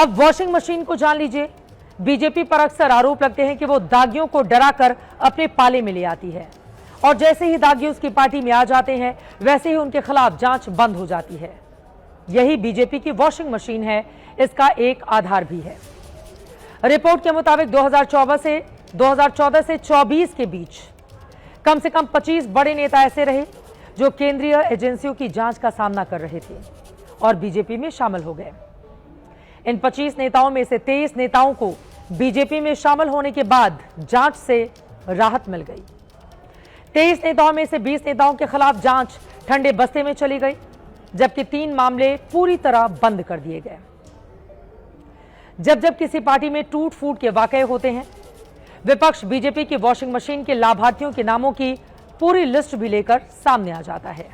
अब washing machine को जान लीजिए। बीजेपी पर अक्सर आरोप लगते हैं कि वो दागियों को डराकर अपने पाले में ले आती है और जैसे ही दागी उसकी पार्टी में आ जाते हैं वैसे ही उनके खिलाफ जांच बंद हो जाती है। यही बीजेपी की वॉशिंग मशीन है, इसका एक आधार भी है। रिपोर्ट के मुताबिक 2014 से 24 के बीच कम से कम 25 बड़े नेता ऐसे रहे जो केंद्रीय एजेंसियों की जांच का सामना कर रहे थे और बीजेपी में शामिल हो गए। इन 25 नेताओं में से 23 नेताओं को बीजेपी में शामिल होने के बाद जांच से राहत मिल गई। 23 नेताओं में से 20 नेताओं के खिलाफ जांच ठंडे बस्ते में चली गई, जबकि 3 मामले पूरी तरह बंद कर दिए गए। जब किसी पार्टी में टूट फूट के वाकये होते हैं, विपक्ष बीजेपी की वॉशिंग मशीन के लाभार्थियों के नामों की पूरी लिस्ट भी लेकर सामने आ जाता है।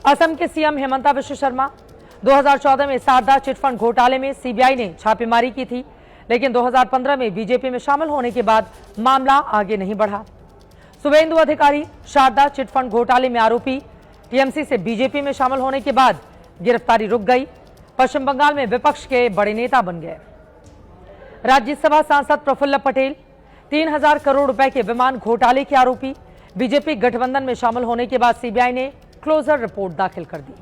असम के सीएम हेमंता विश्व शर्मा 2014 में शारदा चिटफंड घोटाले में सीबीआई ने छापेमारी की थी, लेकिन 2015 में बीजेपी में शामिल होने के बाद मामला आगे नहीं बढ़ा। शुभेंदु अधिकारी शारदा चिटफंड घोटाले में आरोपी टीएमसी से बीजेपी में शामिल होने के बाद गिरफ्तारी रुक गई। पश्चिम बंगाल में विपक्ष के बड़े नेता बन गए। राज्यसभा सांसद प्रफुल्ल पटेल 3000 करोड़ रुपए के विमान घोटाले के आरोपी बीजेपी गठबंधन में शामिल होने के बाद सीबीआई ने क्लोजर रिपोर्ट दाखिल कर दी।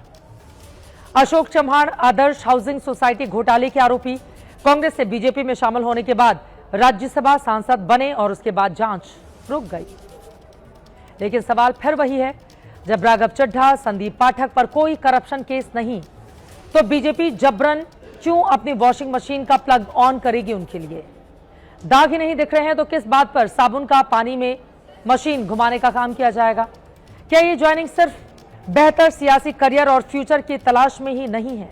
अशोक चव्हाण आदर्श हाउसिंग सोसाइटी घोटाले के आरोपी कांग्रेस से बीजेपी में शामिल होने के बाद राज्यसभा सांसद बने और उसके बाद जांच रुक गई। लेकिन सवाल फिर वही है, जब राघव चड्ढा, संदीप पाठक पर कोई करप्शन केस नहीं, तो बीजेपी जबरन क्यों अपनी वॉशिंग मशीन का प्लग ऑन करेगी उनके लिए? दाग ही नहीं दिख रहे हैं तो किस बात पर साबुन का पानी में मशीन घुमाने का काम किया जाएगा? क्या ये ज्वाइनिंग सिर्फ बेहतर सियासी करियर और फ्यूचर की तलाश में ही नहीं है?